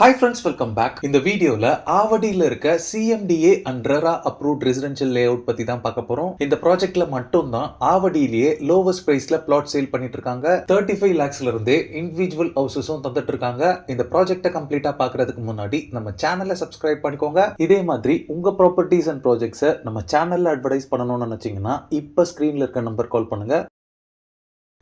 Hi friends, welcome back. இந்த வீடியோல ஆவடியில இருக்க CMDA and RERA approved residential layout பத்தி தான் பார்க்க போறோம். இந்த ப்ராஜெக்ட்ல மட்டும் தான் ஆவடியிலேயே lowest priceல பிளாட் சேல் பண்ணிட்டு இருக்காங்க. 35 lakhsல இருந்தே இண்டிவிஜுவல் ஹவுசஸும் தந்துட்டு இருக்காங்க. இந்த ப்ராஜெக்ட்டை கம்ப்ளீட்டா பார்க்கிறதுக்கு முன்னாடி நம்ம சேனலை சப்ஸ்கிரைப் பண்ணிக்கோங்க. இதே மாதிரி உங்க ப்ராப்பர்ட்டிஸ் அண்ட் ப்ராஜெக்ட்ஸை நம்ம சேனல்ல அட்வர்டைஸ் பண்ணணும்னு நினைச்சீங்கன்னா இப்ப ஸ்கிரீன்ல இருக்க நம்பர் கால் பண்ணுங்க.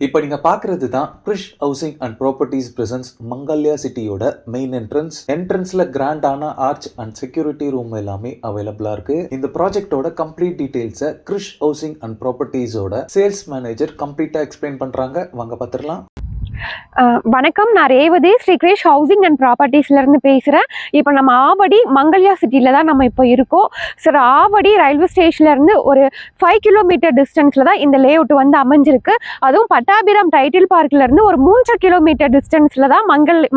இப்போ நீங்கள் பார்க்குறது தான் Krish housing and properties presents Mangalya சிட்டியோட மெயின் என்ட்ரன்ஸில் கிராண்டான ஆர்ச் அண்ட் செக்யூரிட்டி ரூம் எல்லாமே அவைலபிளாக இருக்கு. இந்த ப்ராஜெக்டோட கம்ப்ளீட் டீட்டெயில்ஸை கிரிஷ் ஹவுசிங் அண்ட் ப்ராப்பர்ட்டிஸோட சேல்ஸ் மேனேஜர் கம்ப்ளீட்டாக எக்ஸ்பிளைன் பண்ணுறாங்க. வாங்க பார்த்துடலாம். வணக்கம், நான் ரேவதி, ஸ்ரீ கிரிஷ் ஹவுசிங் அண்ட் ப்ராப்பர்ட்டிஸ்லேருந்து பேசுகிறேன். இப்போ நம்ம ஆவடி மங்கல்யா சிட்டியில் தான் நம்ம இப்போ இருக்கோம். சார், ஆவடி ரயில்வே ஸ்டேஷன்லேருந்து ஒரு 5 கிலோமீட்டர் டிஸ்டன்ஸில் தான் இந்த லேஅவுட் வந்து அமைஞ்சிருக்கு. அதுவும் பட்டாபிராம் டைட்டில் பார்க்லேருந்து ஒரு 3 கிலோமீட்டர் டிஸ்டன்ஸில் தான்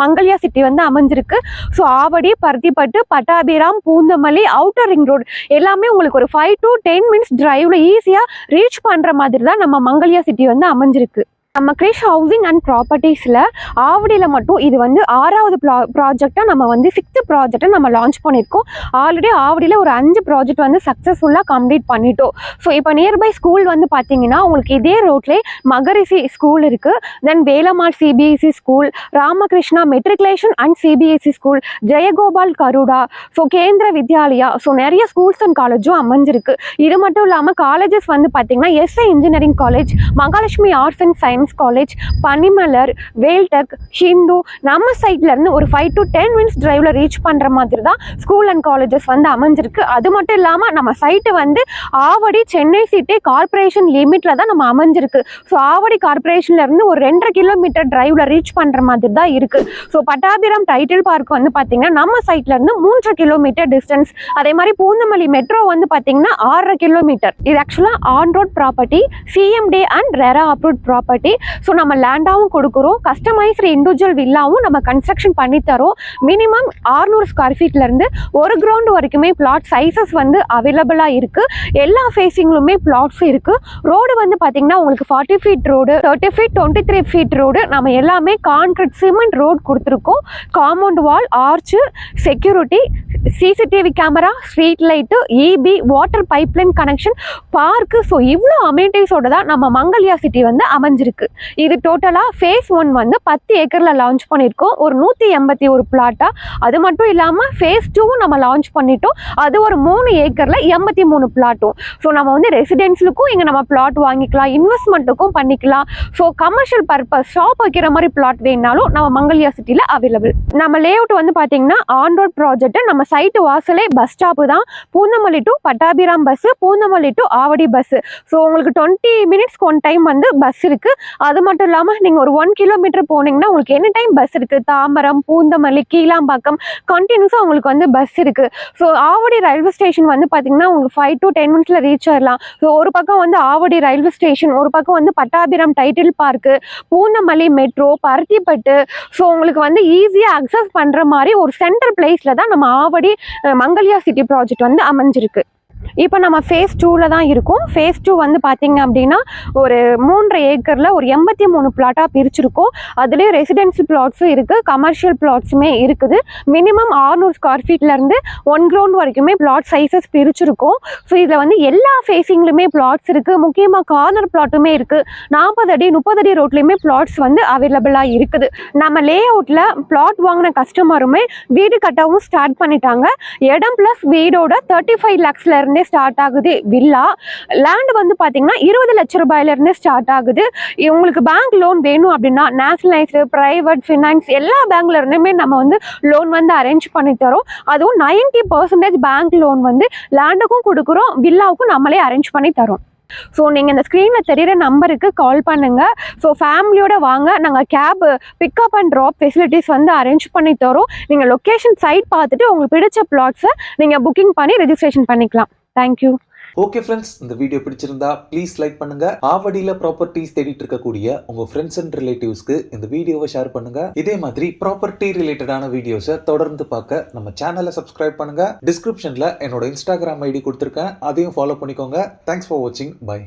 மங்கல்யா சிட்டி வந்து அமைஞ்சிருக்கு. So Avadi, Paruthipattu, Pattabiram, Poonamallee, outer ring road எல்லாமே உங்களுக்கு ஒரு 5 to 10 minutes டிரைவில் ஈஸியாக ரீச் பண்ணுற மாதிரி தான் நம்ம மங்கல்யா சிட்டி வந்து அமைஞ்சிருக்கு. நம்ம கிரிஷ் ஹவுசிங் அண்ட் ப்ராப்பர்ட்டிஸில் ஆவடியில் மட்டும் இது வந்து 6வது ப்ராஜெக்டாக நம்ம வந்து 6th ப்ராஜெக்டை நம்ம லான்ச் பண்ணியிருக்கோம். ஆல்ரெடி ஆவடியில் ஒரு 5 ப்ராஜெக்ட் வந்து சக்ஸஸ்ஃபுல்லாக கம்ப்ளீட் பண்ணிட்டோம். ஸோ இப்போ நியர்பை ஸ்கூல் வந்து பார்த்தீங்கன்னா உங்களுக்கு இதே ரோட்லேயே மகரிஷி ஸ்கூல் இருக்குது, then Velammal CBSE school, Ramakrishna matriculation and CBSE school, Jayagopal Garuda, so Kendriya Vidyalaya, so நிறைய ஸ்கூல்ஸ் அண்ட் காலேஜும் அமைஞ்சிருக்கு. இது மட்டும் இல்லாமல் காலேஜஸ் வந்து பார்த்தீங்கன்னா SI engineering college, Mahalakshmi arts and science college, Panimalar, Veltech, Hindu நம்ம சைட்ல இருந்து ஒரு 5 to 10 minutes டிரைவ்ல ரீச் பண்ற மாதிரி தான் ஸ்கூல் அண்ட் காலேஜஸ் வந்து அமைஞ்சிருக்கு. அது மட்டும் இல்லாம நம்ம சைட்டு வந்து ஆவடி சென்னை சிட்டி கார்பரேஷன் லிமிட்ல தான் நம்ம அமைஞ்சிருக்கு. ஸோ ஆவடி கார்பரேஷன்ல இருந்து ஒரு 2.5 கிலோமீட்டர் டிரைவ்ல ரீச் பண்ற மாதிரி தான் இருக்கு. ஸோ பட்டாபிராம் டைட்டில் பார்க் வந்து பாத்தீங்கன்னா நம்ம சைட்ல இருந்து 3 கிலோமீட்டர் டிஸ்டன்ஸ். அதே மாதிரி பூந்தமல்லி மெட்ரோ வந்து பாத்தீங்கன்னா 6 கிலோமீட்டர். இது ஆக்சுவலா on road property, CMDA and RERA approved property. So நம்ம லேண்டாகவும் கொடுக்குறோம், கஸ்டமைஸ்டு இண்டிவிஜுவல் வில்லாவும் நம்ம கன்ஸ்ட்ரக்ஷன் பண்ணி தரோம். மினிமம் 600 ஸ்கொயர் ஃபீட்லேருந்து 1 கிரவுண்ட் வரைக்குமே பிளாட் சைஸஸ் வந்து அவைலபிளாக இருக்குது. எல்லா ஃபேஸிங்லுமே பிளாட்ஸ் இருக்குது. ரோடு வந்து பார்த்தீங்கன்னா உங்களுக்கு 40 feet road, 30 feet, 23 feet road நம்ம எல்லாமே கான்கிரீட் சிமெண்ட் ரோடு கொடுத்துருக்கோம். Compound wall, arch, security, CCTV camera, street light, EB, water pipeline connection, park, so இவ்வளோ அமெனிட்டிஸோட தான் நம்ம மங்கல்யா சிட்டி வந்து அமைஞ்சிருக்கு. இது டோட்டலாக ஃபேஸ் 1 வந்து 10 ஏக்கரில் லான்ச் பண்ணியிருக்கோம், ஒரு 181 பிளாட்டாக. அது மட்டும் இல்லாமல் ஃபேஸ் 2 நம்ம லான்ச் பண்ணிட்டோம், அது ஒரு 3 ஏக்கரில் 83 பிளாட்டும். ஸோ நம்ம வந்து ரெசிடென்ஸுக்கும் இங்கே நம்ம பிளாட் வாங்கிக்கலாம், இன்வெஸ்ட்மெண்ட்டுக்கும் பண்ணிக்கலாம். ஸோ கமர்ஷியல் பர்பஸ் ஷாப் வைக்கிற மாதிரி பிளாட் வேணாலும் நம்ம மங்கல்யா சிட்டியில் அவைலபிள். நம்ம லேஅவுட் வந்து பார்த்தீங்கன்னா ஆன் ரோட் ப்ராஜெக்ட். நம்ம சைட்டு வாசலே பஸ் ஸ்டாப்பு தான். Poonamallee to Pattabiram bus, Poonamallee to Avadi bus. So உங்களுக்கு 20 மினிட்ஸ்க்கு ஒன் டைம் வந்து பஸ் இருக்குது. அது மட்டும் இல்லாமல் நீங்கள் ஒரு 1 கிலோமீட்டர் போனீங்கன்னா உங்களுக்கு எனி டைம் பஸ் இருக்குது. தாம்பரம், பூந்தமல்லி, கீழாம்பாக்கம் கண்டினியூஸாக உங்களுக்கு வந்து பஸ் இருக்குது. ஸோ ஆவடி ரயில்வே ஸ்டேஷன் வந்து பார்த்தீங்கன்னா உங்களுக்கு 5 to 10 மினிட்ஸில் ரீச் ஆகிடலாம். ஸோ ஒரு பக்கம் வந்து ஆவடி ரயில்வே ஸ்டேஷன், ஒரு பக்கம் வந்து Pattabiram title park, Poonamallee metro, Paruthipattu. So உங்களுக்கு வந்து ஈஸியாக அக்சஸ் பண்ணுற மாதிரி ஒரு சென்ட்ரல் பிளேஸில் தான் நம்ம ஆவடி மங்கல்யா சிட்டி ப்ராஜெக்ட் வந்து அமைஞ்சிருக்கு. இப்போ நம்ம ஃபேஸ் 2ல் தான் இருக்கும். ஃபேஸ் 2 வந்து பார்த்தீங்க அப்படின்னா ஒரு 3.5 ஏக்கரில் ஒரு 83 பிளாட்டாக பிரிச்சிருக்கோம். அதுலேயே ரெசிடென்ஷியல் பிளாட்ஸும் இருக்குது, கமர்ஷியல் பிளாட்ஸுமே இருக்குது. மினிமம் 600 ஸ்கொயர் ஃபீட்லேருந்து 1 கிரவுண்ட் வரைக்குமே பிளாட் சைஸஸ் பிரிச்சிருக்கோம். ஸோ இதில் வந்து எல்லா ஃபேஸிங்லுமே பிளாட்ஸ் இருக்குது. முக்கியமாக கார்னர் பிளாட்டுமே இருக்குது. 40 அடி 30 அடி ரோட்லேயுமே பிளாட்ஸ் வந்து அவைலபிளாக இருக்குது. நம்ம லே அவுட்டில் பிளாட் வாங்கின கஸ்டமருமே வீடு கட்டவும் ஸ்டார்ட் பண்ணிட்டாங்க. இடம் ப்ளஸ் வீடோட 35 lakhsல இருந்தே ஸ்டார்ட் ஆகுது வில்லா. லேண்ட் வந்து பார்த்தீங்கன்னா 20 லட்சம் ரூபாயிலிருந்தே ஸ்டார்ட் ஆகுது. உங்களுக்கு பேங்க் லோன் வேணும் அப்படின்னா நேஷனலைஸ்டு, பிரைவேட், ஃபினான்ஸ் எல்லா பேங்க்ல இருந்துமே நம்ம வந்து லோன் வந்து அரேஞ்ச் பண்ணி தரோம். அதுவும் 90% பேங்க் லோன் வந்து லேண்டுக்கும் கொடுக்குறோம், வில்லாவுக்கும் நம்மளே அரேஞ்ச் பண்ணி தரோம். ஸோ நீங்கள் இந்த ஸ்க்ரீனில் தெரிகிற நம்பருக்கு கால் பண்ணுங்கள். ஸோ ஃபேமிலியோட வாங்க, நாங்கள் cab pickup and drop facilities வந்து அரேஞ்ச் பண்ணி தரோம். நீங்கள் லொக்கேஷன் சைட் பார்த்துட்டு உங்களுக்கு பிடிச்ச பிளாட்ஸை நீங்கள் புக்கிங் பண்ணி ரெஜிஸ்ட்ரேஷன் பண்ணிக்கலாம். தேங்க்யூ. ஓகே ஃப்ரெண்ட்ஸ், இந்த வீடியோ பிடிச்சிருந்தா ப்ளீஸ் லைக் பண்ணுங்க. ஆவடியில ப்ராப்பர்ட்டிஸ் தேடிட்டு இருக்கக்கூடிய உங்க ஃப்ரெண்ட்ஸ் அண்ட் ரிலேட்டிவ்ஸ்க்கு இந்த வீடியோவை ஷேர் பண்ணுங்க. இதே மாதிரி ப்ராப்பர்ட்டி ரிலேட்டடான வீடியோஸை தொடர்ந்து பார்க்க நம்ம சேனலை சப்ஸ்கிரைப் பண்ணுங்க. டிஸ்கிரிப்ஷன்ல என்னோட Instagram ID கொடுத்துருக்கேன், அதையும் ஃபாலோ பண்ணிக்கோங்க. தேங்க்ஸ் ஃபார் வாட்சிங். பை.